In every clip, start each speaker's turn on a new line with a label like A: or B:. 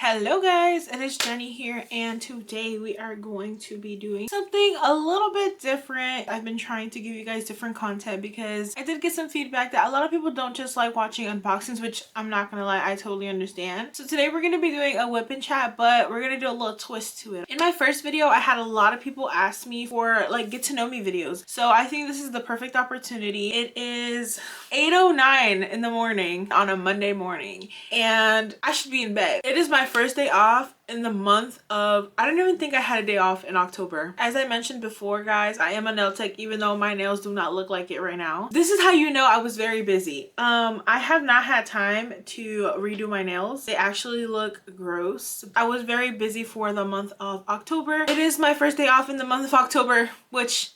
A: Hello guys, it is Jenny here, and today we are going to be doing something a little bit different. I've been trying to give you guys different content because I did get some feedback that a lot of people don't just like watching unboxings, which I'm not gonna lie, I totally understand. So today we're gonna be doing a whip and chat, but we're gonna do a little twist to it. In my first video, I had a lot of people ask me for like get to know me videos. So I think this is the perfect opportunity. It is 8:09 in the morning on a Monday morning, and I should be in bed. It is my first day off in the month of, I don't even think I had a day off in October. As I mentioned before, guys, I am a nail tech, even though my nails do not look like it right now. This is how you know I was very busy. I have not had time to redo my nails. They actually look gross. I was very busy for the month of October. It is my first day off in the month of October, which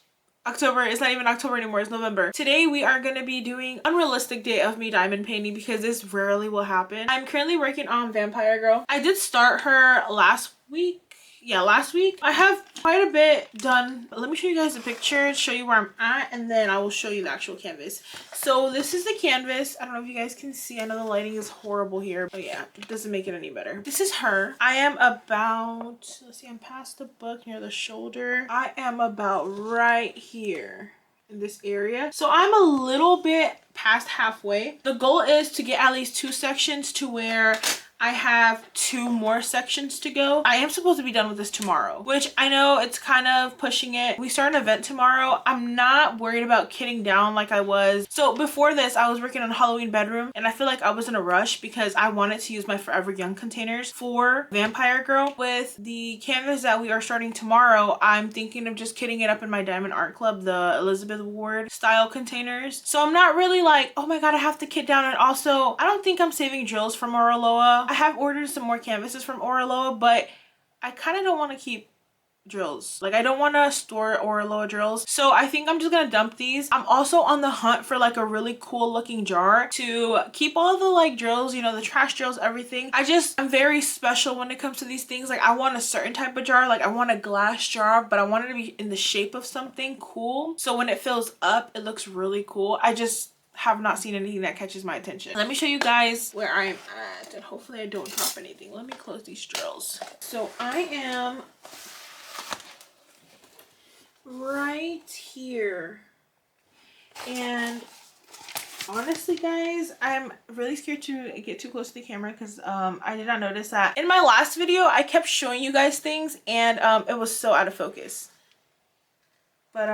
A: October is not even October anymore, it's November. Today we are going to be doing unrealistic day of me diamond painting because this rarely will happen. I'm currently working on Vampire Girl. I did start her last week. Yeah, last week. I have quite a bit done, but let me show you guys a picture, show you where I'm at, and then I will show you the actual canvas. So this is the canvas. I don't know if you guys can see. I know the lighting is horrible here, but yeah, it doesn't make it any better. This is her. I am about, let's see, I'm past the book near the shoulder. I am about right here in this area. So I'm a little bit past halfway. The goal is to get at least 2 sections to where I have 2 more sections to go. I am supposed to be done with this tomorrow, which I know it's kind of pushing it. We start an event tomorrow. I'm not worried about kitting down like I was. So before this, I was working on Halloween bedroom, and I feel like I was in a rush because I wanted to use my Forever Young containers for Vampire Girl. With the canvas that we are starting tomorrow, I'm thinking of just kitting it up in my Diamond Art Club, the Elizabeth Ward style containers. So I'm not really like, oh my god, I have to kit down. And also, I don't think I'm saving drills from Oraloa. I have ordered some more canvases from Oraloa, but I kind of don't want to keep drills. Like, I don't want to store Oraloa drills. So I think I'm just gonna dump these. I'm also on the hunt for like a really cool looking jar to keep all the like drills, you know, the trash drills, everything. I'm very special when it comes to these things. Like, I want a certain type of jar. Like, I want a glass jar, but I want it to be in the shape of something cool. So when it fills up, it looks really cool. I just have not seen anything that catches my attention. Let me show you guys where I'm at, and hopefully I don't drop anything. Let me close these drills. So I am right here, and honestly guys, I'm really scared to get too close to the camera because I did not notice that in my last video I kept showing you guys things, and it was so out of focus. But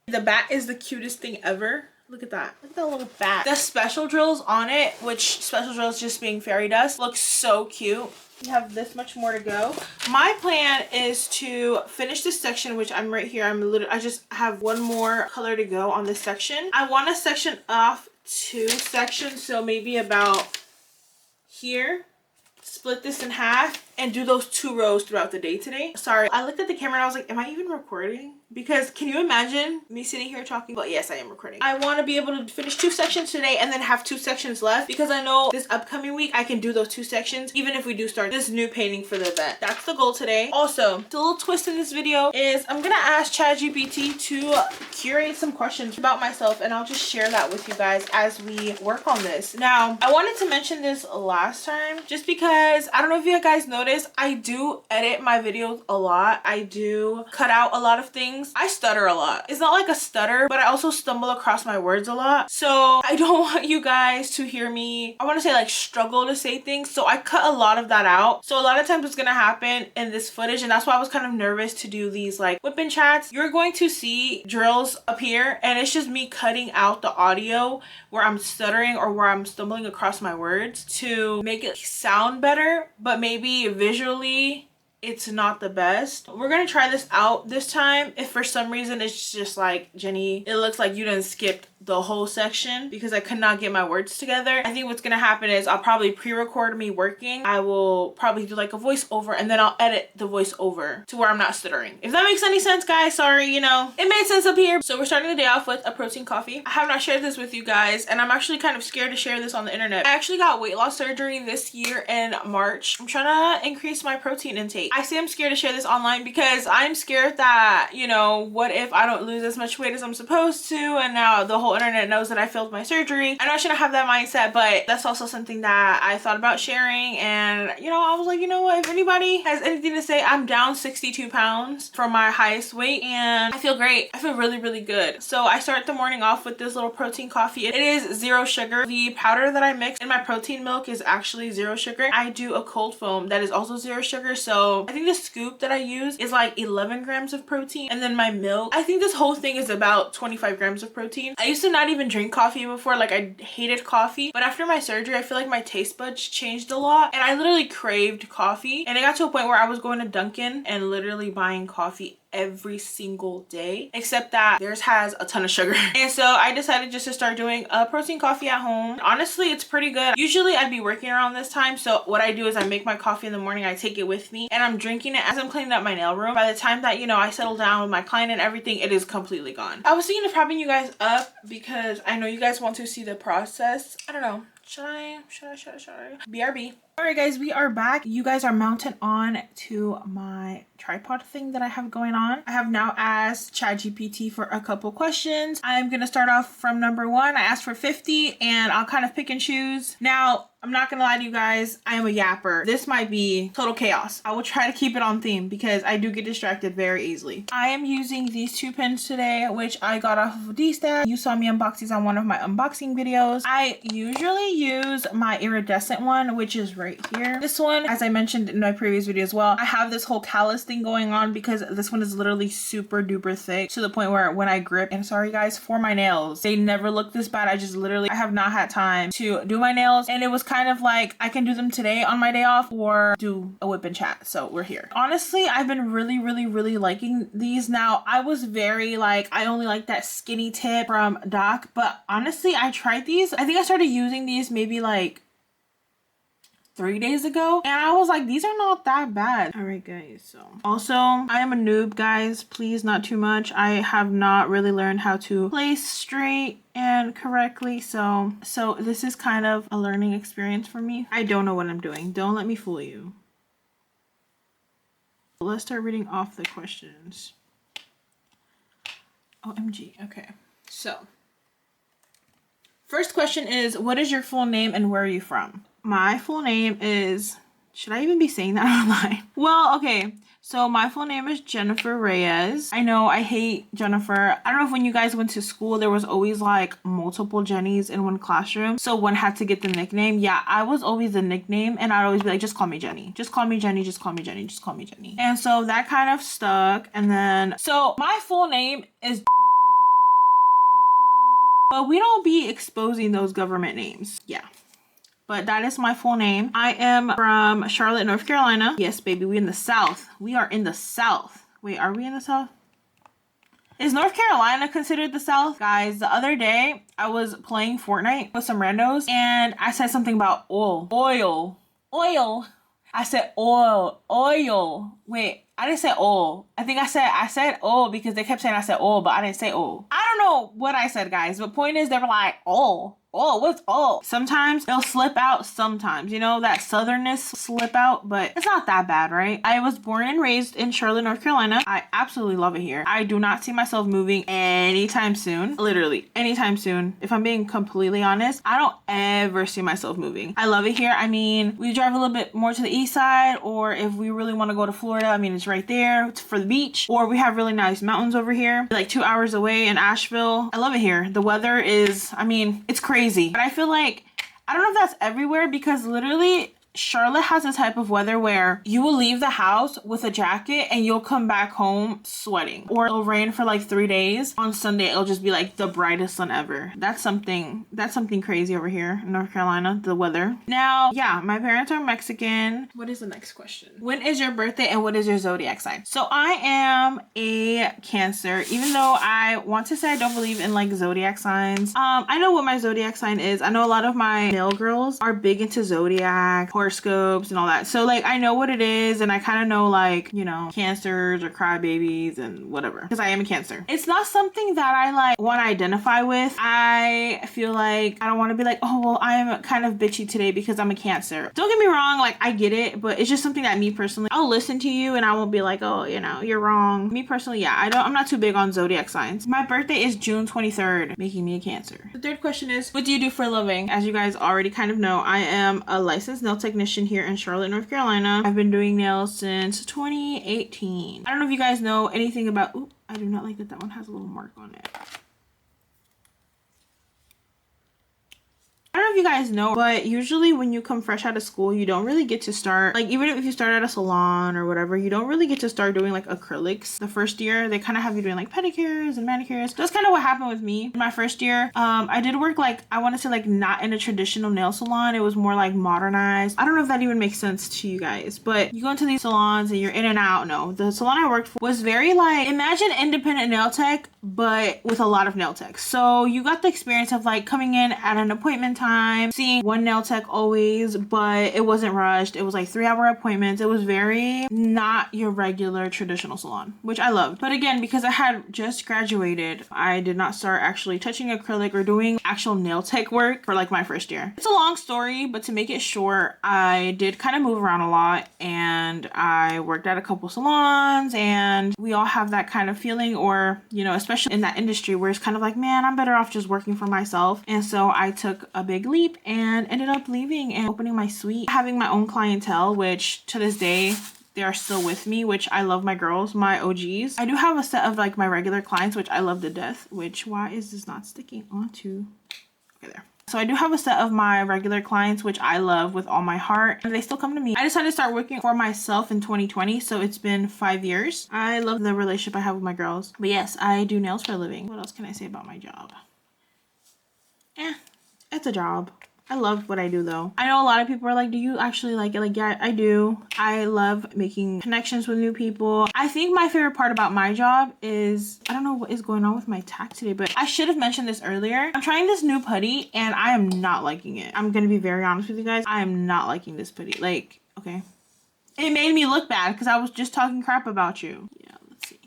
A: the bat is the cutest thing ever. Look at that. Look at that little bat. The special drills on it, which special drills just being fairy dust, looks so cute. We have this much more to go. My plan is to finish this section, which I'm right here. I just have one more color to go on this section. I want to section off 2 sections, so maybe about here. Split this in half and do those 2 rows throughout the day today. Sorry, I looked at the camera and I was like, am I even recording? Because can you imagine me sitting here talking? But yes, I am recording. I want to be able to finish 2 sections today and then have 2 sections left, because I know this upcoming week I can do those 2 sections even if we do start this new painting for the event. That's the goal today. Also, the little twist in this video is I'm gonna ask ChatGPT to curate some questions about myself, and I'll just share that with you guys as we work on this. Now, I wanted to mention this last time just because I don't know if you guys noticed, I do edit my videos a lot. I do cut out a lot of things. I stutter a lot. It's not like a stutter, but I also stumble across my words a lot. So I don't want you guys to hear me, I want to say like struggle to say things. So I cut a lot of that out. So a lot of times what's gonna happen in this footage, and that's why I was kind of nervous to do these like whip and chats, you're going to see drills appear and it's just me cutting out the audio where I'm stuttering or where I'm stumbling across my words to make it sound better, but maybe visually it's not the best. We're gonna try this out this time. If for some reason it's just like, Jenny, it looks like you done skipped the whole section because I could not get my words together, I think what's gonna happen is I'll probably pre-record me working. I will probably do like a voiceover, and then I'll edit the voiceover to where I'm not stuttering. If that makes any sense, guys, sorry, you know, it made sense up here. So we're starting the day off with a protein coffee. I have not shared this with you guys, and I'm actually kind of scared to share this on the internet. I actually got weight loss surgery this year in March. I'm trying to increase my protein intake. I say I'm scared to share this online because I'm scared that, you know, what if I don't lose as much weight as I'm supposed to, and now the whole whole internet knows that I failed my surgery. I know I shouldn't have that mindset, but that's also something that I thought about sharing. And you know, I was like, you know what, if anybody has anything to say, I'm down 62 pounds from my highest weight and I feel great. I feel really good. So I start the morning off with this little protein coffee. It is 0 sugar. The powder that I mix in my protein milk is actually 0 sugar. I do a cold foam that is also 0 sugar. So I think the scoop that I use is like 11 grams of protein, and then my milk, I think this whole thing is about 25 grams of protein. I used to not even drink coffee before, like I hated coffee, but after my surgery I feel like my taste buds changed a lot and I literally craved coffee, and it got to a point where I was going to Dunkin' and literally buying coffee every single day, except that theirs has a ton of sugar. And so I decided just to start doing a protein coffee at home. Honestly, it's pretty good. Usually I'd be working around this time, so what I do is I make my coffee in the morning, I take it with me, and I'm drinking it as I'm cleaning up my nail room. By the time that, you know, I settle down with my client and everything, it is completely gone. I was thinking of having you guys up because I know you guys want to see the process. I don't know. Should I? BRB. All right, guys, we are back. You guys are mounted on to my tripod thing that I have going on. I have now asked ChatGPT for a couple questions. I'm going to start off from number 1. I asked for 50 and I'll kind of pick and choose. Now, I'm not gonna lie to you guys, I am a yapper. This might be total chaos. I will try to keep it on theme because I do get distracted very easily. I am using these 2 pens today, which I got off of D-Stack. You saw me unbox these on one of my unboxing videos. I usually use my iridescent one, which is right here. This one, as I mentioned in my previous video as well, I have this whole callus thing going on because this one is literally super duper thick to the point where when I grip, and sorry guys for my nails, they never look this bad. I have not had time to do my nails, and it was kind of like I can do them today on my day off or do a whip and chat, so we're here. Honestly, I've been really liking these. Now, I was very like, I only like that skinny tip from Doc, but honestly, I tried these. I think I started using these maybe like 3 days ago, and I was like, these are not that bad. All right, guys, so also I am a noob, guys, please not too much. I have not really learned how to place straight and correctly, so this is kind of a learning experience for me. I don't know what I'm doing. Don't let me fool you. Let's start reading off the questions. OMG. Okay, so first question is, what is your full name and where are you from? My full name is, should I even be saying that online? Well, okay, so my full name is Jennifer Reyes. I know I hate Jennifer. I don't know if when you guys went to school, there was always like multiple Jennies in one classroom, so one had to get the nickname. Yeah, I was always the nickname, and I'd always be like, just call me Jenny. Just call me Jenny. Just call me Jenny. Just call me Jenny. And so that kind of stuck. And then, so my full name is, but we don't be exposing those government names. Yeah. But that is my full name. I am from Charlotte, North Carolina. Yes, baby, we in the South. We are in the South. Wait, are we in the South? Is North Carolina considered the South? Guys, the other day, I was playing Fortnite with some randos, and I said something about oil. Oil. I said oil. Wait, I didn't say oil. I think I said oil because they kept saying I said oil, but I didn't say oil. I don't know what I said, guys, but point is, they were like, oil. Oh, what's oh? Sometimes they'll slip out, sometimes, you know, that southernness slip out, but it's not that bad, right? I was born and raised in Charlotte, North Carolina. I absolutely love it here. I do not see myself moving anytime soon. Literally, anytime soon. If I'm being completely honest, I don't ever see myself moving. I love it here. I mean, we drive a little bit more to the east side, or if we really want to go to Florida, I mean, it's right there. It's for the beach, or we have really nice mountains over here, like 2 hours away in Asheville. I love it here. The weather is, I mean, it's crazy. But I feel like, I don't know if that's everywhere, because literally Charlotte has a type of weather where you will leave the house with a jacket and you'll come back home sweating, or it'll rain for like 3 days. On Sunday it'll just be like the brightest sun ever. That's something crazy over here in North Carolina, the weather. Now, yeah, my parents are Mexican. What is the next question? When is your birthday and what is your zodiac sign? So I am a Cancer, even though I want to say I don't believe in like zodiac signs. I know what my zodiac sign is. I know a lot of my male girls are big into zodiac, horoscopes and all that. So like I know what it is, and I kind of know like, you know, cancers or crybabies and whatever, because I am a Cancer. It's not something that I like want to identify with. I feel like I don't want to be like, oh well, I am kind of bitchy today because I'm a Cancer. Don't get me wrong, like I get it, but it's just something that me personally, I'll listen to you and I won't be like, oh, you know, you're wrong. Me personally, yeah, I'm not too big on zodiac signs. My birthday is June 23rd, making me a Cancer. The third question is, what do you do for a living? As you guys already kind of know, I am a licensed nail technician here in Charlotte, North Carolina. I've been doing nails since 2018. I don't know if you guys know anything about, ooh, I do not like that one has a little mark on it. I don't know if you guys know, but usually when you come fresh out of school, you don't really get to start, like even if you start at a salon or whatever, you don't really get to start doing like acrylics. The first year, they kind of have you doing like pedicures and manicures. That's kind of what happened with me. In my first year, I did work like, I want to say like not in a traditional nail salon. It was more like modernized. I don't know if that even makes sense to you guys, but you go into these salons and you're in and out. No, the salon I worked for was very like, imagine independent nail tech, but with a lot of nail techs. So you got the experience of like coming in at an appointment time, seeing one nail tech always, but it wasn't rushed. It was like 3-hour appointments. It was very not your regular traditional salon, which I loved. But again, because I had just graduated, I did not start actually touching acrylic or doing actual nail tech work for like my first year. It's a long story, but to make it short, I did kind of move around a lot and I worked at a couple salons, and we all have that kind of feeling, or, you know, especially in that industry where it's kind of like, man, I'm better off just working for myself. And so I took a big leap and ended up leaving and opening my suite, having my own clientele, which to this day they are still with me, which I love. My girls, my OGs. I do have a set of like my regular clients, which I love to death, which, why is this not sticking onto, okay, there. So I do have a set of my regular clients, which I love with all my heart, and they still come to me. I decided to start working for myself in 2020, so it's been 5 years. I love the relationship I have with my girls. But yes, I do nails for a living. What else can I say about my job? It's a job. I love what I do though. I know a lot of people are like, do you actually like it? Like, yeah, I do. I love making connections with new people. I think my favorite part about my job is, I don't know what is going on with my tack today, but I should have mentioned this earlier. I'm trying this new putty and I am not liking it. I'm gonna be very honest with you guys. I am not liking this putty. Like, okay. It made me look bad because I was just talking crap about you. Yeah, let's see.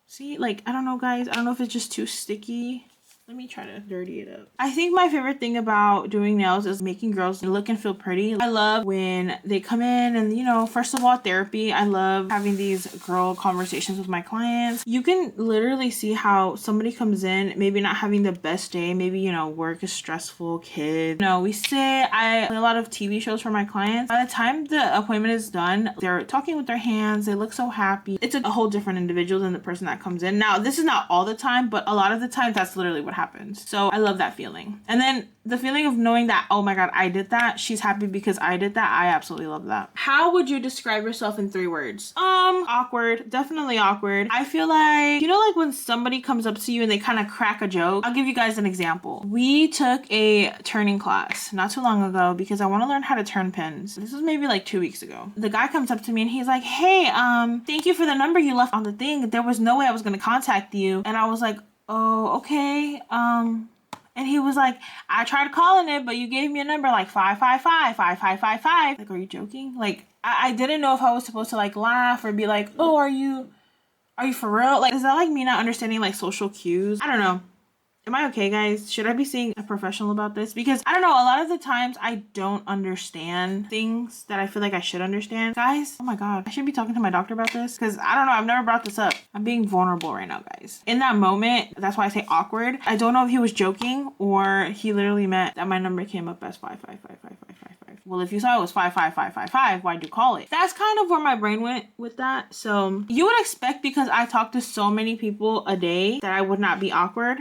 A: See, like, I don't know guys. I don't know if it's just too sticky. Let me try to dirty it up. I think my favorite thing about doing nails is making girls look and feel pretty. I love when they come in and, you know, first of all, therapy. I love having these girl conversations with my clients. You can literally see how somebody comes in, maybe not having the best day. Maybe, you know, work is stressful, kids. You know, we sit, I play a lot of TV shows for my clients. By the time the appointment is done, they're talking with their hands. They look so happy. It's a whole different individual than the person that comes in. Now, this is not all the time, but a lot of the time, that's literally what happens. So I love that feeling. And then the feeling of knowing that, oh my god, I did that, she's happy because I did that, I absolutely love that. How would you describe yourself in 3 words? Awkward. Definitely awkward. I feel like, you know, like when somebody comes up to you and they kind of crack a joke. I'll give you guys an example. We took a turning class not too long ago because I want to learn how to turn pins. This was maybe like 2 weeks ago. The guy comes up to me and he's like, hey, thank you for the number you left on the thing. There was no way I was going to contact you. And I was like, oh, okay. And he was like, I tried calling it, but you gave me a number like 555-5555. Like, are you joking? Like, I didn't know if I was supposed to like laugh or be like, oh, are you for real? Like, is that like me not understanding like social cues? I don't know. Am I okay, guys? Should I be seeing a professional about this? Because I don't know, a lot of the times I don't understand things that I feel like I should understand. Guys, oh my god, I should be talking to my doctor about this because I don't know, I've never brought this up. I'm being vulnerable right now, guys. In that moment, that's why I say awkward. I don't know if he was joking or he literally meant that my number came up as 5555555. Well, if you saw it was 55555, why'd you call it? That's kind of where my brain went with that. So you would expect, because I talk to so many people a day, that I would not be awkward.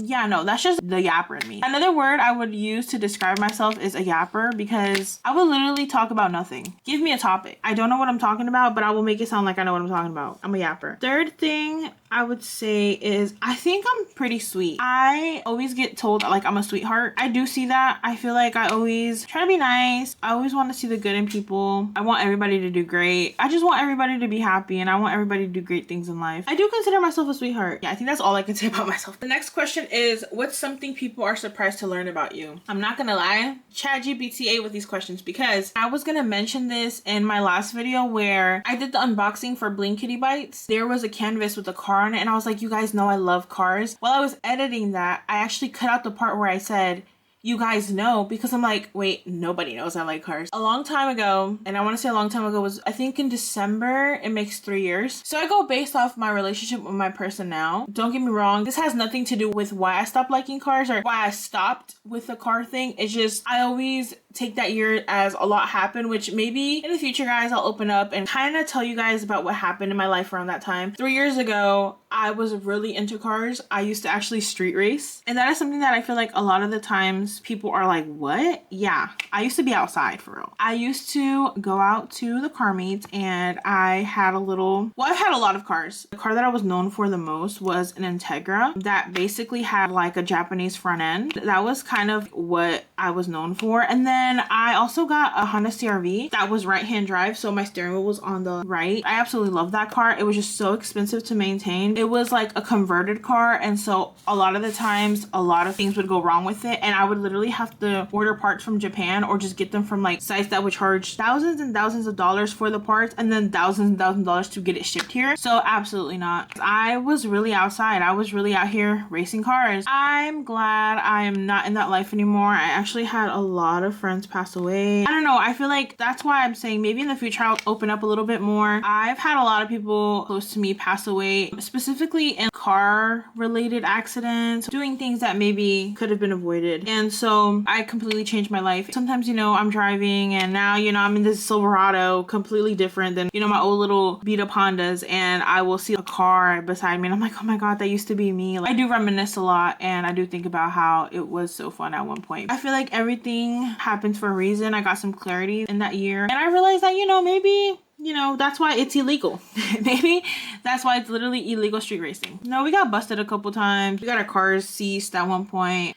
A: Yeah, no, that's just the yapper in me. Another word I would use to describe myself is a yapper, because I will literally talk about nothing. Give me a topic. I don't know what I'm talking about, but I will make it sound like I know what I'm talking about. I'm a yapper. Third thing I would say is I think I'm pretty sweet. I always get told like I'm a sweetheart. I do see that. I feel like I always try to be nice. I always want to see the good in people. I want everybody to do great. I just want everybody to be happy, and I want everybody to do great things in life. I do consider myself a sweetheart. Yeah, I think that's all I can say about myself. The next question is, what's something people are surprised to learn about you? I'm not gonna lie, ChatGPT with these questions, because I was gonna mention this in my last video where I did the unboxing for Bling Kitty Bites. There was a canvas with a car on it, and I was like, you guys know I love cars. While I was editing that, I actually cut out the part where I said, you guys know, because I'm like, wait, nobody knows I like cars. A long time ago, and I want to say a long time ago was, I think in December, it makes 3 years. So I go based off my relationship with my person now. Don't get me wrong, this has nothing to do with why I stopped liking cars or why I stopped with the car thing. It's just, I always take that year as a lot happened, which maybe in the future, guys, I'll open up and kind of tell you guys about what happened in my life around that time. 3 years ago, I was really into cars. I used to actually street race, and that is something that I feel like a lot of the times people are like, what? Yeah, I used to be outside for real. I used to go out to the car meets, and I had a little, well, I've had a lot of cars. The car that I was known for the most was an Integra that basically had like a Japanese front end. That was kind of what I was known for. And then I also got a Honda CR-V that was right-hand drive, so my steering wheel was on the right. I absolutely love that car. It was just so expensive to maintain. It was like a converted car, and so a lot of the times a lot of things would go wrong with it, and I would literally have to order parts from Japan or just get them from like sites that would charge thousands and thousands of dollars for the parts, and then thousands and thousands of dollars to get it shipped here. So absolutely not. I was really outside. I was really out here racing cars. I'm glad I am not in that life anymore. I actually had a lot of friends pass away. I don't know, I feel like that's why I'm saying maybe in the future I'll open up a little bit more. I've had a lot of people close to me pass away, specifically in car related accidents, doing things that maybe could have been avoided. And so I completely changed my life. Sometimes, you know, I'm driving and now, you know, I'm in this Silverado, completely different than, you know, my old little beat up Hondas, and I will see a car beside me and I'm like, oh my God, that used to be me. Like, I do reminisce a lot, and I do think about how it was so fun at one point. I feel like everything happens for a reason. I got some clarity in that year, and I realized that, you know, maybe, you know, that's why it's illegal. Maybe that's why it's literally illegal street racing. No, we got busted a couple times. We got our cars seized at one point.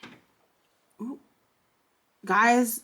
A: Ooh. Guys,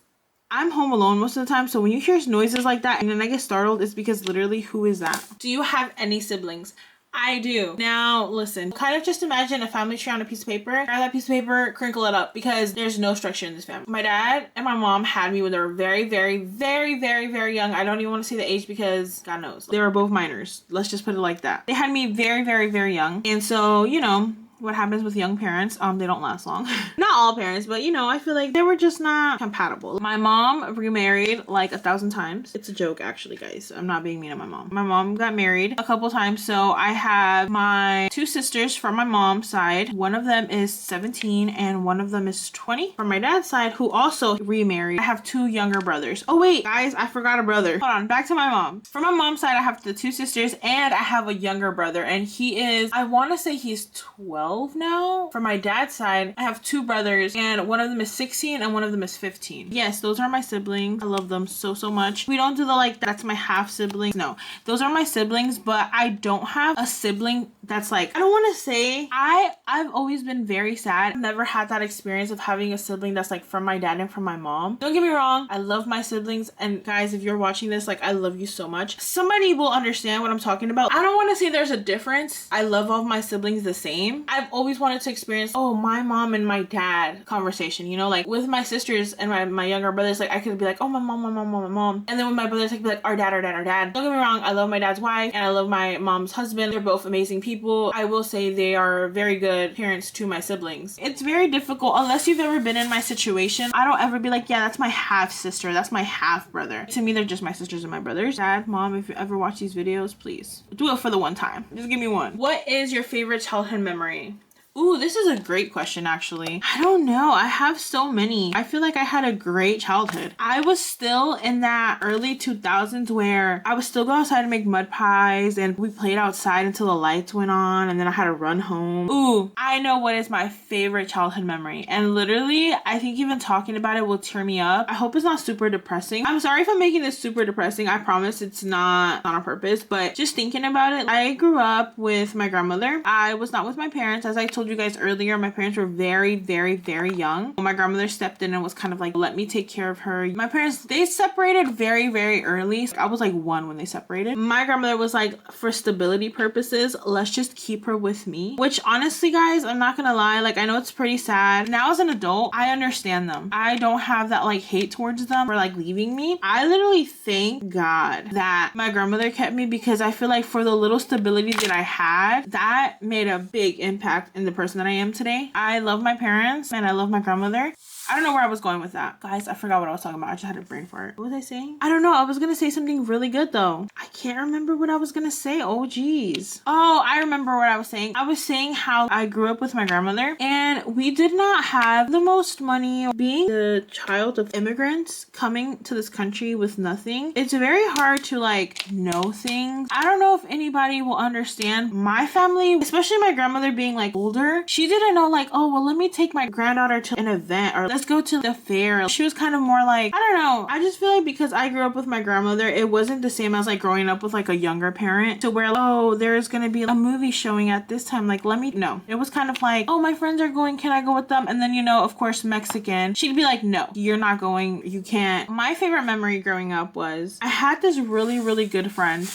A: I'm home alone most of the time, so when you hear noises like that and then I get startled, it's because literally, who is that? Do you have any siblings? I do. Now, listen, kind of just imagine a family tree on a piece of paper. Grab that piece of paper, crinkle it up, because there's no structure in this family. My dad and my mom had me when they were very, very, very, very, very young. I don't even want to say the age because God knows. They were both minors. Let's just put it like that. They had me very, very, very young. And so, you know, what happens with young parents, they don't last long. Not all parents, but you know, I feel like they were just not compatible. My mom remarried like 1,000 times. It's a joke actually, guys. I'm not being mean to my mom. My mom got married a couple times, so I have my 2 sisters from my mom's side. One of them is 17 and one of them is 20. From my dad's side, who also remarried, I have 2 younger brothers. Oh wait, guys, I forgot a brother. Hold on, back to my mom. From my mom's side, I have the 2 sisters and I have a younger brother, and he is, I want to say he's 12 now. For my dad's side, I have 2 brothers, and one of them is 16 and one of them is 15. Yes, those are my siblings. I love them so, so much. We don't do the like, that's my half sibling. No, those are my siblings, but I don't have a sibling that's like, I don't want to say, I've always been very sad. I've never had that experience of having a sibling that's like from my dad and from my mom. Don't get me wrong, I love my siblings, and guys, if you're watching this, like, I love you so much. Somebody will understand what I'm talking about. I don't want to say there's a difference. I love all of my siblings the same. I've always wanted to experience, oh, my mom and my dad conversation, you know, like with my sisters and my younger brothers, like I could be like, oh, my mom, my mom, my mom. And then with my brothers, I could be like, our dad, our dad, our dad. Don't get me wrong, I love my dad's wife and I love my mom's husband. They're both amazing people. I will say they are very good parents to my siblings. It's very difficult unless you've ever been in my situation. I don't ever be like, yeah, that's my half sister, that's my half brother. To me, they're just my sisters and my brothers. Dad, mom, if you ever watch these videos, please do it for the one time. Just give me one. What is your favorite childhood memory? Ooh, this is a great question, actually. I don't know. I have so many. I feel like I had a great childhood. I was still in that early 2000s where I would still go outside and make mud pies, and we played outside until the lights went on, and then I had to run home. Ooh, I know what is my favorite childhood memory. And literally, I think even talking about it will tear me up. I hope it's not super depressing. I'm sorry if I'm making this super depressing. I promise it's not on purpose, but just thinking about it, I grew up with my grandmother. I was not with my parents. As I told you guys earlier, my parents were very, very, very young. My grandmother stepped in and was kind of like, let me take care of her. My parents, they separated very, very early. I was like 1 when they separated. My grandmother was like, for stability purposes, let's just keep her with me. Which honestly, guys, I'm not gonna lie, like I know it's pretty sad. Now as an adult, I understand them. I don't have that like hate towards them for like leaving me. I literally thank God that my grandmother kept me, because I feel like for the little stability that I had, that made a big impact in the person that I am today. I love my parents and I love my grandmother. I don't know where I was going with that. Guys, I forgot what I was talking about. I just had a brain fart. What was I saying? I don't know. I was gonna say something really good though. I can't remember what I was gonna say. Oh geez. Oh, I remember what I was saying. I was saying how I grew up with my grandmother and we did not have the most money. Being the child of immigrants coming to this country with nothing, it's very hard to like know things. I don't know if anybody will understand my family, especially my grandmother being like older. She didn't know like, oh, well, let me take my granddaughter to an event, or let's go to the fair. She was kind of more like, I don't know. I just feel like because I grew up with my grandmother, it wasn't the same as like growing up with like a younger parent to where, oh, there's gonna be a movie showing at this time. Like, let me, no. It was kind of like, oh, my friends are going. Can I go with them? And then, you know, of course, Mexican. She'd be like, no, you're not going. You can't. My favorite memory growing up was I had this really, really good friend.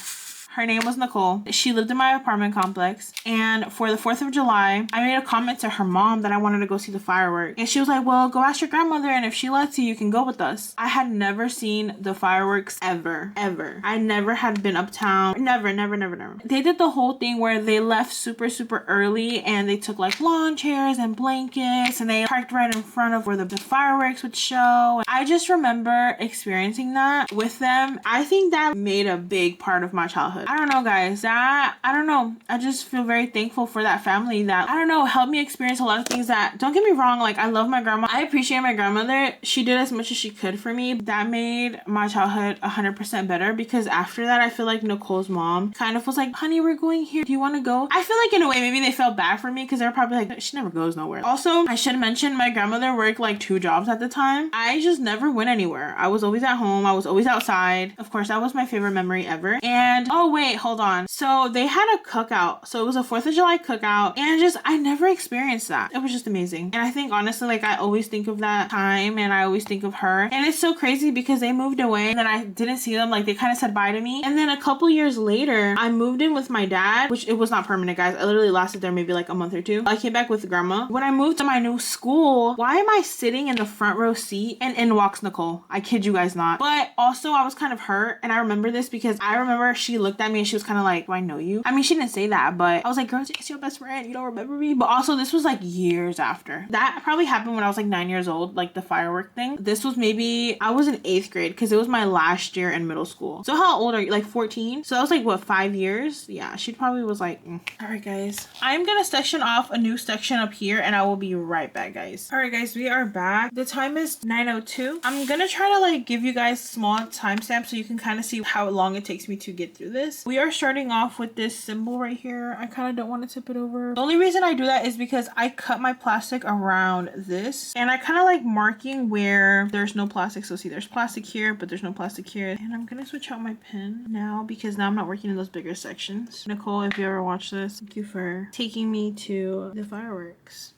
A: Her name was Nicole. She lived in my apartment complex. And for the 4th of July, I made a comment to her mom that I wanted to go see the fireworks. And she was like, well, go ask your grandmother, and if she lets you, you can go with us. I had never seen the fireworks ever, ever. I never had been uptown. Never, never, never, never. They did the whole thing where they left super, super early, and they took like lawn chairs and blankets, and they parked right in front of where the fireworks would show. I just remember experiencing that with them. I think that made a big part of my childhood. I don't know, guys. I don't know. I just feel very thankful for that family that, I don't know, helped me experience a lot of things that, don't get me wrong, like I love my grandma. I appreciate my grandmother. She did as much as she could for me. That made my childhood 100% better, because after that, I feel like Nicole's mom kind of was like, honey, we're going here. Do you want to go? I feel like in a way, maybe they felt bad for me because they were probably like, she never goes nowhere. Also, I should mention my grandmother worked like 2 jobs at the time. I just never went anywhere. I was always at home. I was always outside. Of course, that was my favorite memory ever. And oh wait, hold on. So they had a cookout. So it was a 4th of July cookout, and just I never experienced that. It was just amazing. And I think honestly, like I always think of that time, and I always think of her. And it's so crazy because they moved away and then I didn't see them. Like they kind of said bye to me. And then a couple years later, I moved in with my dad, which it was not permanent, guys. I literally lasted there maybe like a month or 2. I came back with grandma. When I moved to my new school, why am I sitting in the front row seat and in walks Nicole? I kid you guys not. But also I was kind of hurt, and I remember this because I remember she looked at me and she was kind of like, do I know you? I mean, she didn't say that, but I was like, girl, it's your best friend. You don't remember me? But also this was like years after. That probably happened when I was like 9 years old, like the firework thing. This was maybe, I was in 8th grade because it was my last year in middle school. So how old are you? Like 14? So that was like, what, 5 years? Yeah, she probably was like, All right, guys. I'm gonna section off a new section up here, and I will be right back, guys. All right, guys, we are back. The time is 9:02. I'm gonna try to like give you guys small timestamps so you can kind of see how long it takes me to get through this. We are starting off with this symbol right here. I kind of don't want to tip it over. The only reason I do that is because I cut my plastic around this, and I kind of like marking where there's no plastic. So see, there's plastic here, but there's no plastic here. And I'm gonna switch out my pen now because now I'm not working in those bigger sections. Nicole, if you ever watch this, thank you for taking me to the fireworks.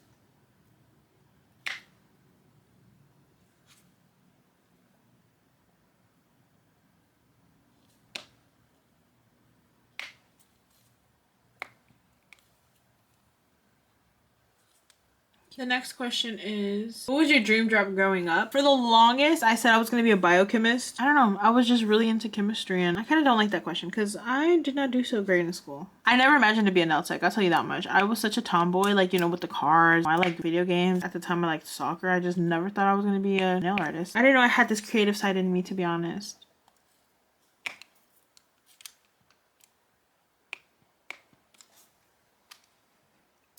A: The next question is, what was your dream job growing up? For the longest, I said I was going to be a biochemist. I don't know. I was just really into chemistry, and I kind of don't like that question because I did not do so great in school. I never imagined to be a nail tech. I'll tell you that much. I was such a tomboy, like, you know, with the cars. I like video games. At the time, I liked soccer. I just never thought I was going to be a nail artist. I didn't know I had this creative side in me, to be honest.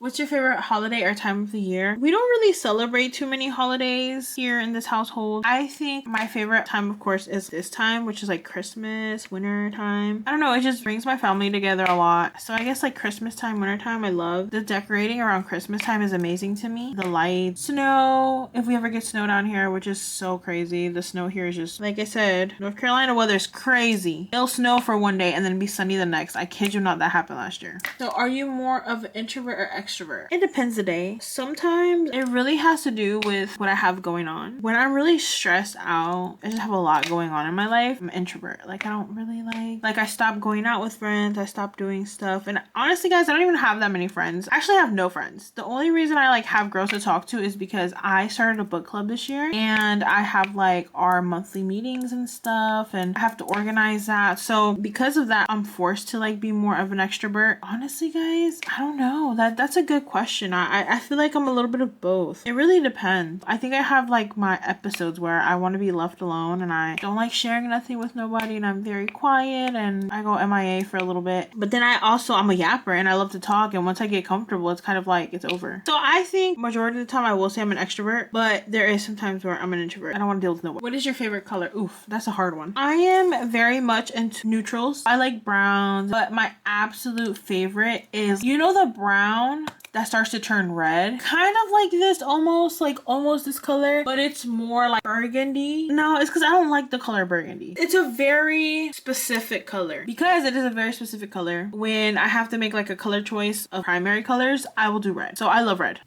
A: What's your favorite holiday or time of the year? We don't really celebrate too many holidays here in this household. I think my favorite time, of course, is this time, which is like Christmas, winter time. I don't know, it just brings my family together a lot. So I guess like Christmas time, winter time, I love. The decorating around Christmas time is amazing to me. The lights, snow, if we ever get snow down here, which is so crazy. The snow here is just, like I said, North Carolina weather is crazy. It'll snow for one day and then be sunny the next. I kid you not, that happened last year. So are you more of an introvert or extrovert? It depends the day. Sometimes it really has to do with what I have going on. When I'm really stressed out, I just have a lot going on in my life, I'm an introvert. Like I don't really like I stopped going out with friends, I stopped doing stuff. And honestly guys, I don't even have that many friends. I actually have no friends. The only reason I like have girls to talk to is because I started a book club this year and I have like our monthly meetings and stuff and I have to organize that. So because of that, I'm forced to like be more of an extrovert. Honestly guys, I don't know. That's a good question. I feel like I'm a little bit of both. It really depends. I think I have like my episodes where I want to be left alone and I don't like sharing nothing with nobody and I'm very quiet and I go MIA for a little bit. But then I'm a yapper and I love to talk, and once I get comfortable, it's kind of like it's over. So I think majority of the time I will say I'm an extrovert, but there is some times where I'm an introvert. I don't want to deal with nobody. What is your favorite color? Oof, that's a hard one. I am very much into neutrals. I like browns, but my absolute favorite is, you know, the brown that starts to turn red, kind of like this, almost this color, but it's more like burgundy. No, it's because I don't like the color burgundy. It's a very specific color. Because it is a very specific color, when I have to make like a color choice of primary colors, I will do red. So I love red.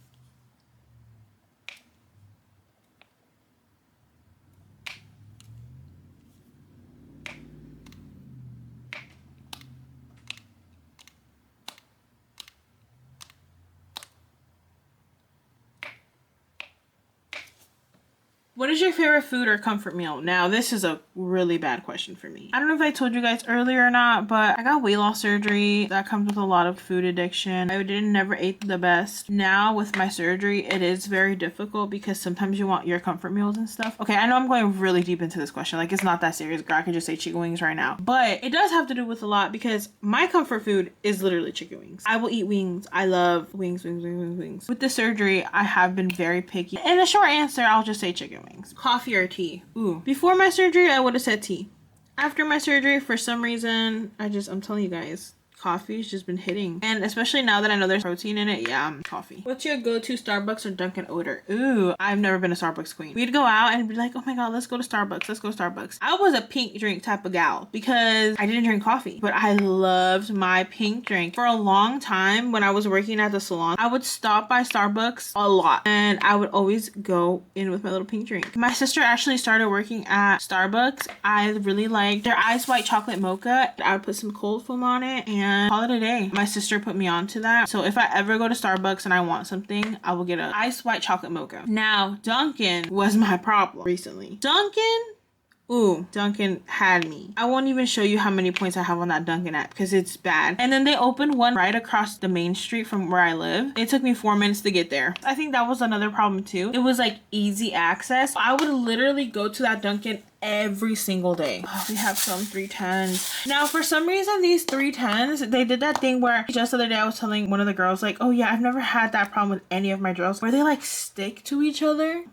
A: What is your favorite food or comfort meal? Now, this is a really bad question for me. I don't know if I told you guys earlier or not, but I got weight loss surgery. That comes with a lot of food addiction. I never ate the best. Now, with my surgery, it is very difficult because sometimes you want your comfort meals and stuff. Okay, I know I'm going really deep into this question. Like, it's not that serious, girl. I could just say chicken wings right now. But it does have to do with a lot because my comfort food is literally chicken wings. I will eat wings. I love wings. With the surgery, I have been very picky. In a short answer, I'll just say chicken wings. Coffee or tea? Ooh. Before my surgery, I would have said tea. After my surgery, for some reason, I'm telling you guys, coffee's just been hitting. And especially now that I know there's protein in it, yeah, coffee. What's your go-to Starbucks or Dunkin' order? Ooh, I've never been a Starbucks queen. We'd go out and be like, oh my god, let's go to Starbucks. Let's go to Starbucks. I was a pink drink type of gal because I didn't drink coffee, but I loved my pink drink. For a long time when I was working at the salon, I would stop by Starbucks a lot and I would always go in with my little pink drink. My sister actually started working at Starbucks. I really liked their ice white chocolate mocha. I would put some cold foam on it and call it a day. My sister put me on to that. So if I ever go to Starbucks and I want something, I will get an ice white chocolate mocha. Now, Dunkin' was my problem recently. Dunkin' had me. I won't even show you how many points I have on that Dunkin' app because it's bad. And then they opened one right across the main street from where I live. It took me 4 minutes to get there. I think that was another problem too. It was like easy access. I would literally go to that Dunkin' every single day. Oh, we have some 310s. Now, for some reason, these 310s, they did that thing where just the other day I was telling one of the girls like, oh yeah, I've never had that problem with any of my drills where they like stick to each other.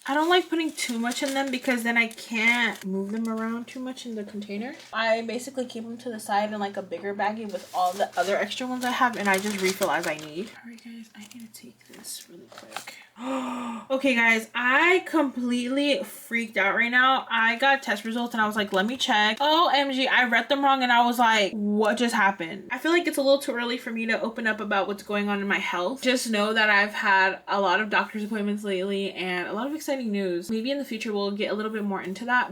A: I don't like putting too much in them because then I can't move them around too much in the container. I basically keep them to the side in like a bigger baggie with all the other extra ones I have, and I just refill as I need. All right guys, I need to take this really quick. Okay guys, I completely freaked out right now. I got test results and I was like, let me check. OMG, I read them wrong and I was like, what just happened? I feel like it's a little too early for me to open up about what's going on in my health. Just know that I've had a lot of doctor's appointments lately and a lot of exciting news. Maybe in the future we'll get a little bit more into that.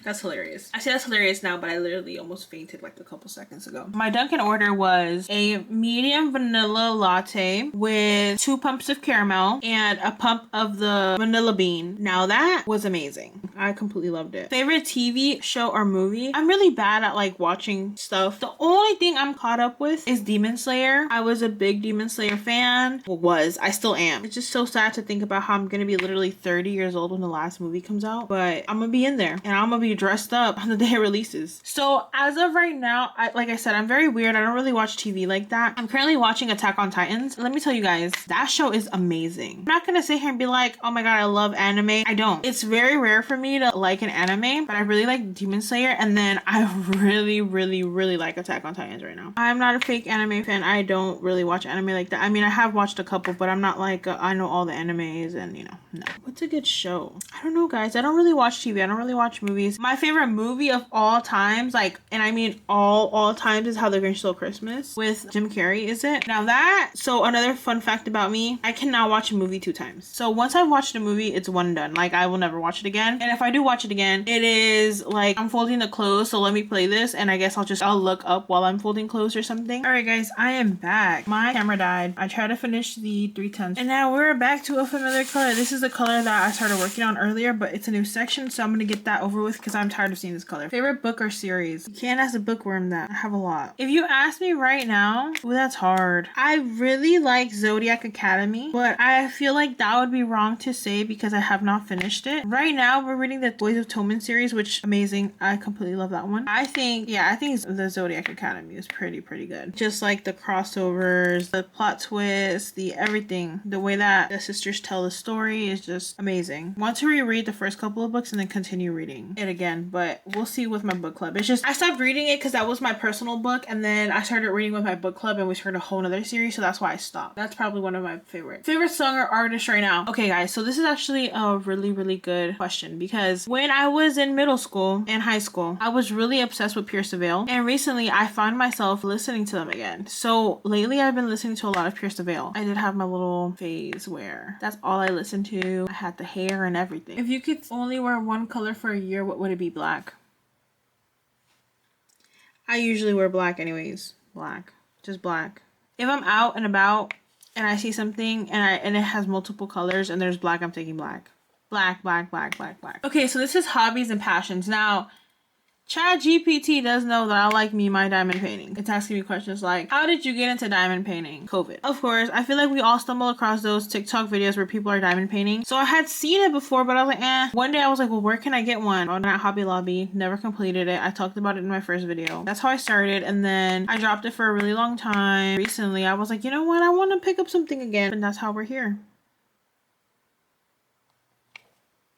A: That's hilarious. I say that's hilarious now, but I literally almost fainted like a couple seconds ago. My Dunkin' order was a medium vanilla latte with 2 pumps of caramel and a pump of the the vanilla bean. Now that was amazing. I completely loved it. Favorite TV show or movie? I'm really bad at like watching stuff. The only thing I'm caught up with is Demon Slayer. I was a big Demon Slayer fan. Well, I still am. It's just so sad to think about how I'm gonna be literally 30 years old when the last movie comes out, but I'm gonna be in there and I'm gonna be dressed up on the day it releases. So as of right now, like I said, I'm very weird. I don't really watch TV like that. I'm currently watching Attack on Titans. Let me tell you guys, that show is amazing. I'm not gonna sit here and be like, oh my god, I love anime. I don't. It's very rare for me to like an anime, but I really like Demon Slayer, and then I really like Attack on Titans right now. I'm not a fake anime fan. I don't really watch anime like that. I mean, I have watched a couple, but I'm not like I know all the animes and, you know, no. What's a good show? I don't know, guys. I don't really watch TV. I don't really watch movies. My favorite movie of all times, like, and I mean all times, is How the Grinch Stole Christmas with Jim Carrey, is it? Now that, so another fun fact about me, I cannot watch a movie 2 times. So once I've watched a movie, it's one and done. Like, I will never watch it again. And if I do watch it again, it is like, I'm folding the clothes, so let me play this, and I guess I'll look up while I'm folding clothes or something. All right, guys, I am back. My camera died. I tried to finish the 310s, and now we're back to a familiar color. This is the color that I started working on earlier, but it's a new section, so I'm gonna get that over with because I'm tired of seeing this color. Favorite book or series? You can't ask a bookworm that. I have a lot. If you ask me right now, ooh, that's hard. I really like Zodiac Academy, but I feel like that would be wrong to say because I have not finished it. Right now, we're reading the Boys of Toman series, which amazing. I completely love that one. I think the Zodiac Academy is pretty good. Just like the crossovers, the plot twists, the everything. The way that the sisters tell the story is just amazing. Want to reread the first couple of books and then continue reading it again, but we'll see with my book club. It's just I stopped reading it because that was my personal book, and then I started reading with my book club and we started a whole nother series, so that's why I stopped. That's probably one of my favorite song or artist right now. Okay, guys, so this is actually a really good question because when I was in middle school and high school, I was really obsessed with Pierce the Veil, and recently I find myself listening to them again. So lately I've been listening to a lot of Pierce the Veil. I did have my little phase where that's all I listened to. I had the hair and everything. If you could only wear one color for a year, what would it be? Black. I usually wear black anyways. Black. Just black. If I'm out and about and I see something and it has multiple colors and there's black, I'm taking black. Black. Okay, so this is hobbies and passions. Now, ChatGPT does know that I like my diamond painting. It's asking me questions like, how did you get into diamond painting? COVID. Of course, I feel like we all stumble across those TikTok videos where people are diamond painting. So I had seen it before, but I was like, eh. One day I was like, well, where can I get one? On at Hobby Lobby. Never completed it. I talked about it in my first video. That's how I started, and then I dropped it for a really long time. Recently, I was like, you know what? I want to pick up something again, and that's how we're here.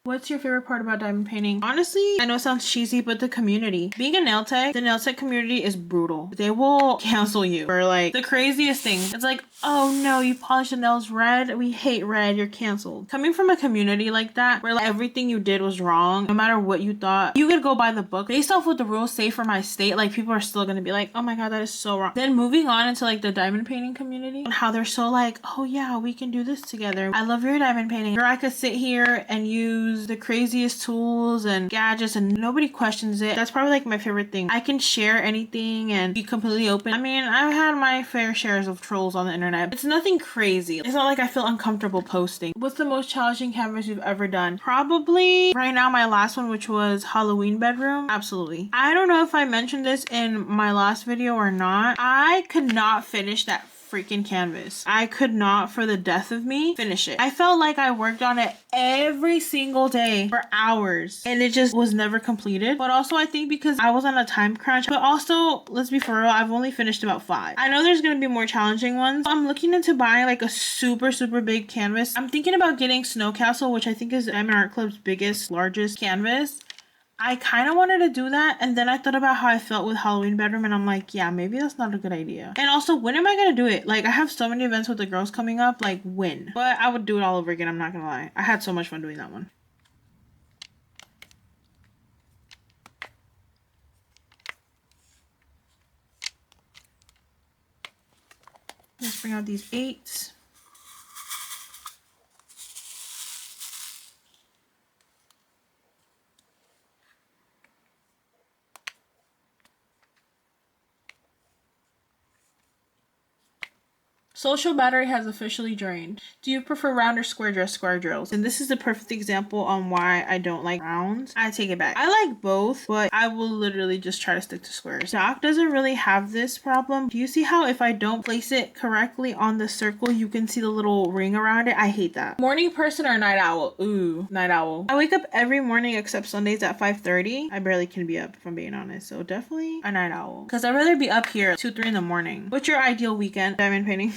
A: What's your favorite part about diamond painting? Honestly, I know it sounds cheesy, but the community. Being a nail tech, the nail tech community is brutal. They will cancel you for like the craziest thing. It's like, oh no, you polished the nails red. We hate red. You're canceled. Coming from a community like that, where like everything you did was wrong, no matter what you thought, you could go by the book. Based off what the rules say for my state, like people are still gonna be like, oh my god, that is so wrong. Then moving on into like the diamond painting community, and how they're so like, oh yeah, we can do this together. I love your diamond painting. Or I could sit here and use the craziest tools and gadgets and nobody questions it. That's probably like my favorite thing. I can share anything and be completely open. I mean, I've had my fair shares of trolls on the internet. It's nothing crazy. It's not like I feel uncomfortable posting. What's the most challenging canvas you've ever done? Probably right now my last one, which was Halloween bedroom. Absolutely. I don't know if I mentioned this in my last video or not. I could not finish that freaking canvas. I could not for the death of me finish it. I felt like I worked on it every single day for hours and it just was never completed. But also I think because I was on a time crunch, but also let's be for real, I've only finished about 5. I know there's gonna be more challenging ones. I'm looking into buying like a super big canvas. I'm thinking about getting Snow Castle, which I think is Diamond Art Club's largest canvas. I kind of wanted to do that, and then I thought about how I felt with Halloween bedroom, and I'm like, yeah, maybe that's not a good idea. And also, when am I gonna do it? Like, I have so many events with the girls coming up, like, when? But I would do it all over again, I'm not gonna lie. I had so much fun doing that one. Let's bring out these 8s. Social battery has officially drained. Do you prefer round or square dress, square drills? And this is the perfect example on why I don't like rounds. I take it back. I like both, but I will literally just try to stick to squares. Doc doesn't really have this problem. Do you see how if I don't place it correctly on the circle, you can see the little ring around it? I hate that. Morning person or night owl? Ooh, night owl. I wake up every morning except Sundays at 5:30. I barely can be up if I'm being honest. So definitely a night owl. Because I'd rather be up here 2, 3 in the morning. What's your ideal weekend? Diamond painting.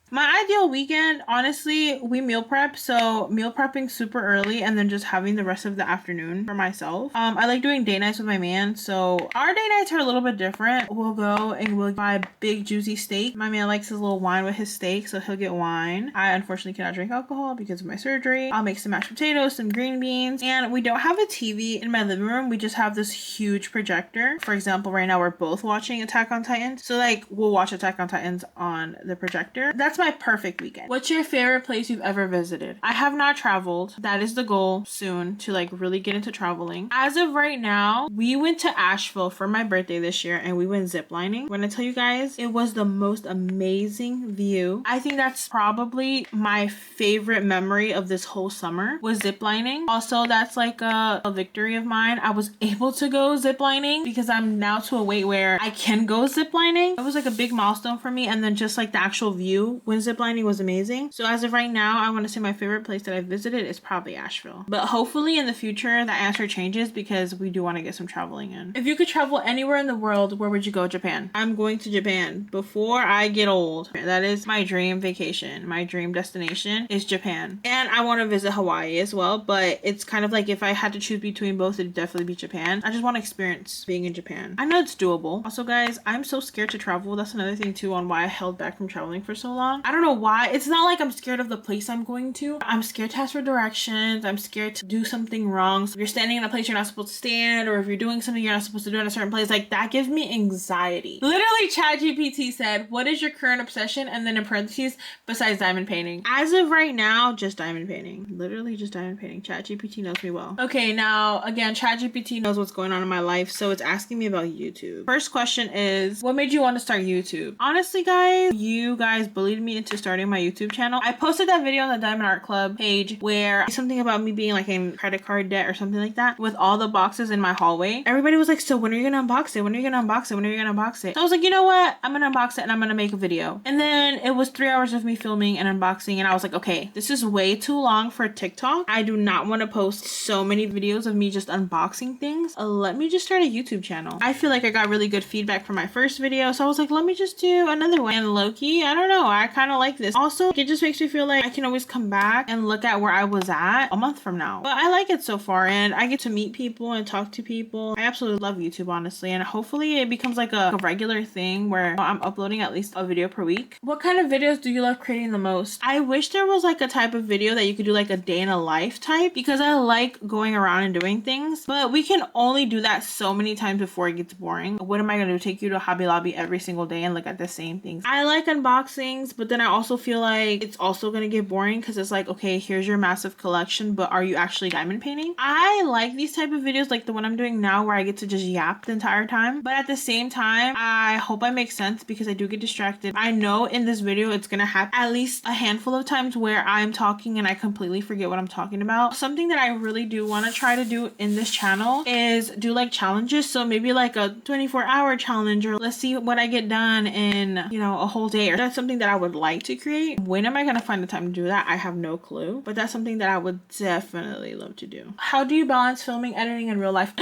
A: My ideal weekend, honestly, we meal prep, so meal prepping super early and then just having the rest of the afternoon for myself. I like doing date nights with my man, so our date nights are a little bit different. We'll go and we'll buy big juicy steak. My man likes his little wine with his steak, so he'll get wine. I unfortunately cannot drink alcohol because of my surgery. I'll make some mashed potatoes, some green beans, and we don't have a TV in my living room. We just have this huge projector. For example, right now we're both watching Attack on Titan, so like we'll watch Attack on Titans on the projector. That's my perfect weekend. What's your favorite place you've ever visited? I have not traveled. That is the goal soon, to like really get into traveling. As of right now, we went to Asheville for my birthday this year and we went ziplining. When I tell you guys, it was the most amazing view. I think that's probably my favorite memory of this whole summer was ziplining. Also, that's like a victory of mine. I was able to go ziplining because I'm now to a weight where I can go ziplining. It was like a big milestone for me, and then just like the actual view when ziplining was amazing. So as of right now, I want to say my favorite place that I visited is probably Asheville. But hopefully in the future that answer changes because we do want to get some traveling in. If you could travel anywhere in the world, where would you go? Japan. I'm going to Japan before I get old. That is my dream vacation. My dream destination is Japan. And I want to visit Hawaii as well, but it's kind of like if I had to choose between both, it'd definitely be Japan. I just want to experience being in Japan. I know it's doable. Also guys, I'm so scared to travel. That's another thing too on why I held back from traveling for so long. I don't know why. It's not like I'm scared of the place I'm going to. I'm scared to ask for directions. I'm scared to do something wrong. So if you're standing in a place you're not supposed to stand, or if you're doing something you're not supposed to do in a certain place, like that gives me anxiety. Literally ChatGPT said, what is your current obsession? And then in parentheses, besides diamond painting. As of right now, just diamond painting. Literally just diamond painting. ChatGPT knows me well. Okay, now again, ChatGPT knows what's going on in my life, so it's asking me about YouTube. First question is, what made you want to start YouTube? Honestly guys, you guys bullied me into starting my YouTube channel. I posted that video on the Diamond Art Club page where something about me being like in credit card debt or something like that with all the boxes in my hallway. Everybody was like, so when are you gonna unbox it? When are you gonna unbox it? When are you gonna unbox it? So I was like, you know what? I'm gonna unbox it and I'm gonna make a video. And then it was 3 hours of me filming and unboxing, and I was like, okay, this is way too long for TikTok. I do not want to post so many videos of me just unboxing things. Let me just start a YouTube channel. I feel like I got really good feedback from my first video, so I was like, let me just do another one. And low-key, I don't know, I kind of like this. Also, it just makes me feel like I can always come back and look at where I was at a month from now. But I like it so far, and I get to meet people and talk to people. I absolutely love YouTube, honestly, and hopefully it becomes like a regular thing where I'm uploading at least a video per week. What kind of videos do you love creating the most? I wish there was like a type of video that you could do like a day in a life type, because I like going around and doing things, but we can only do that so many times before it gets boring. What am I going to do? Take you to Hobby Lobby every single day and look at the same things? I like unboxings, but then I also feel like it's also going to get boring because it's like, okay, here's your massive collection, but are you actually diamond painting? I like these type of videos like the one I'm doing now where I get to just yap the entire time, but at the same time, I hope I make sense because I do get distracted. I know in this video it's going to have at least a handful of times where I'm talking and I completely forget what I'm talking about. Something that I really do want to try to do in this channel is do like challenges. So maybe like a 24-hour challenge, or let's see what I get done in, you know, a whole day. Or that's something that I would like to create. When am I going to find the time to do that? I have no clue, but that's something that I would definitely love to do. How do you balance filming, editing, and real life?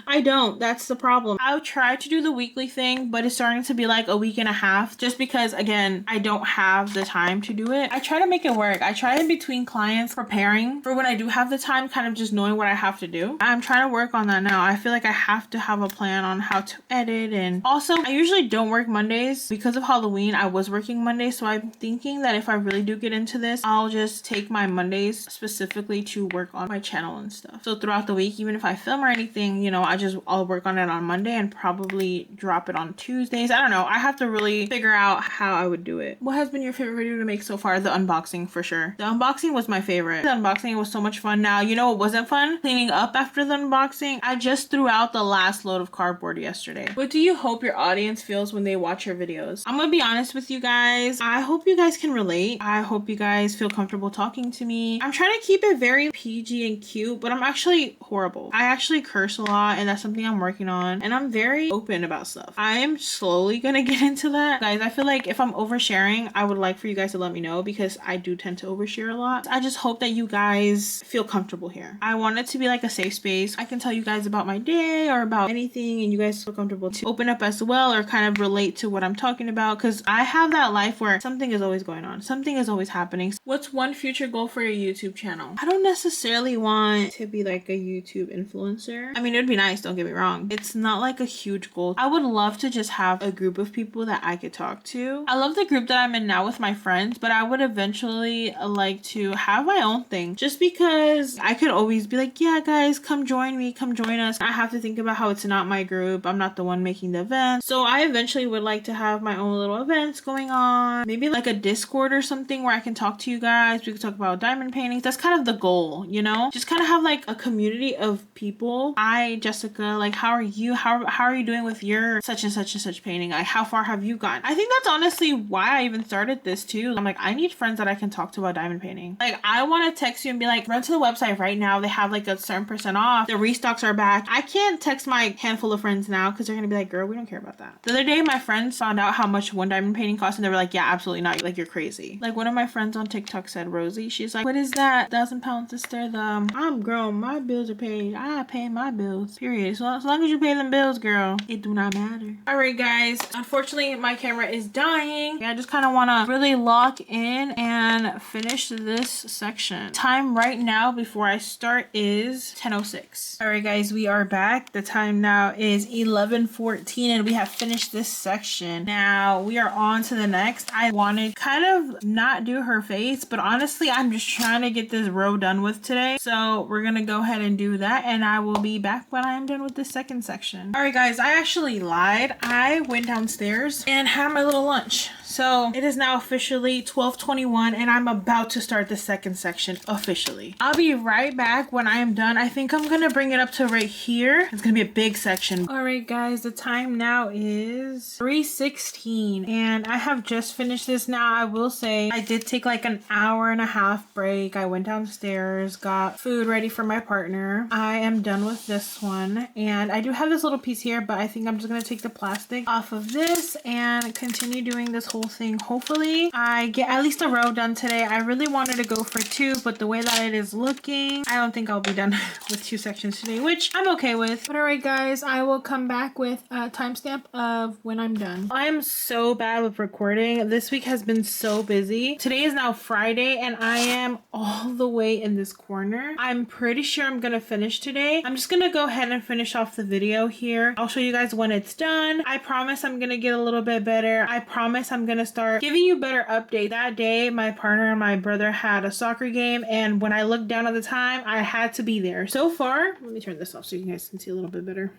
A: I don't. That's the problem. I'll try to do the weekly thing, but it's starting to be like a week and a half just because, again, I don't have the time to do it. I try to make it work. I try in between clients preparing for when I do have the time, kind of just knowing what I have to do. I'm trying to work on that now. I feel like I have to have a plan on how to edit, and also I usually don't work Mondays because of Halloween. I was working Mondays, so I'm thinking that if I really do get into this, I'll just take my Mondays specifically to work on my channel and stuff. So throughout the week, even if I film or anything, you know, I'll work on it on Monday and probably drop it on Tuesdays. I don't know. I have to really figure out how I would do it. What has been your favorite video to make so far? The unboxing, for sure. The unboxing was my favorite. The unboxing was so much fun. Now, you know what wasn't fun? Cleaning up after the unboxing. I just threw out the last load of cardboard yesterday. What do you hope your audience feels when they watch your videos? I'm gonna be honest with you guys. I hope you guys can relate. I hope you guys feel comfortable talking to me. I'm trying to keep it very PG and cute, but I'm actually horrible. I actually curse a lot, and that's something I'm working on, and I'm very open about stuff. I am slowly gonna get into that. Guys, I feel like if I'm oversharing, I would like for you guys to let me know, because I do tend to overshare a lot. I just hope that you guys feel comfortable here. I want it to be like a safe space. I can tell you guys about my day or about anything, and you guys feel comfortable to open up as well, or kind of relate to what I'm talking about, because I have that life where something is always going on. Something is always happening. What's one future goal for your YouTube channel? I don't necessarily want to be like a YouTube influencer. I mean, it would be nice, don't get me wrong. It's not like a huge goal. I would love to just have a group of people that I could talk to. I love the group that I'm in now with my friends, but I would eventually like to have my own thing, just because I could always be like, yeah guys, come join me, come join us. I have to think about how it's not my group. I'm not the one making the event. So I eventually would like to have my own little events going on. Maybe like a Discord or something where I can talk to you guys. We could talk about diamond paintings. That's kind of the goal, you know? Just kind of have like a community of people. Hi, Jessica, like how are you? How are you doing with your such and such and such painting? Like how far have you gotten? I think that's honestly why I even started this too. I'm like, I need friends that I can talk to about diamond painting. Like I want to text you and be like, run to the website right now. They have like a certain percent off. The restocks are back. I can't text my handful of friends now because they're gonna be like, girl, we don't care about that. The other day my friends found out how much one diamond painting cost, and they were like, yeah, absolutely not. Like you're crazy. Like one of my friends on TikTok said, Rosie, she's like, what is that? £1,000 sister? I'm grown. My bills are paid. I pay my bills. Period. So as long as you pay them bills, girl, it do not matter. All right, guys. Unfortunately, my camera is dying. I just kind of want to really lock in and finish this section. Time right now before I start is 10:06. All right, guys, we are back. The time now is 11:14, and we have finished this section. Now we are on to the next. I wanted kind of not do her face, but honestly, I'm just trying to get this row done with today. So we're gonna go ahead and do that, and I will be back when I am done with the second section. All right, guys, I actually lied. I went downstairs and had my little lunch. So it is now officially 12:21, and I'm about to start the second section officially. I'll be right back when I am done. I think I'm gonna bring it up to right here. It's gonna be a big section. All right, guys, the time now is 3:16, and I have just finished this. Now I will say I did take like an hour and a half break. I went downstairs, got food ready for my partner. I am done with this one, and I do have this little piece here, but I think I'm just gonna take the plastic off of this and continue doing this whole thing. Hopefully I get at least a row done today. I really wanted to go for 2, but the way that it is looking, I don't think I'll be done with 2 sections today, which I'm okay with. But all right, guys, I will come back with a timestamp of when I'm done. I am so bad with recording. This week has been so busy. Today is now Friday, and I am all the way in this corner. I'm pretty sure I'm gonna finish today. I'm just gonna go ahead and finish off the video here. I'll show you guys when it's done. I promise I'm gonna get a little bit better. I promise I'm gonna start giving you better updates. That day, my partner and my brother had a soccer game, and when I looked down at the time, I had to be there. So far, let me turn this off so you guys can see a little bit better.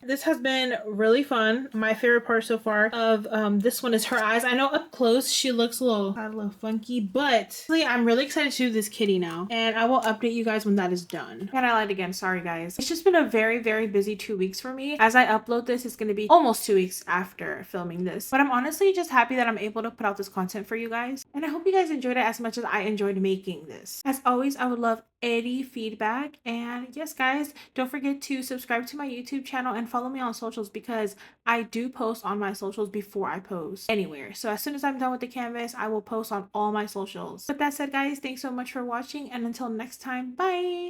A: This has been really fun. My favorite part so far of this one is her eyes. I know up close she looks a little funky, but I'm really excited to do this kitty now, and I will update you guys when that is done. And I lied again, sorry guys. It's just been a very, very busy 2 weeks for me. As I upload this, it's going to be almost 2 weeks after filming this, but I'm honestly just happy that I'm able to put out this content for you guys, and I hope you guys enjoyed it as much as I enjoyed making this. As always, I would love any feedback, and yes guys, don't forget to subscribe to my YouTube channel and follow me on socials, because I do post on my socials before I post anywhere. So as soon as I'm done with the canvas, I will post on all my socials. With that said, guys, thanks so much for watching, and until next time, bye.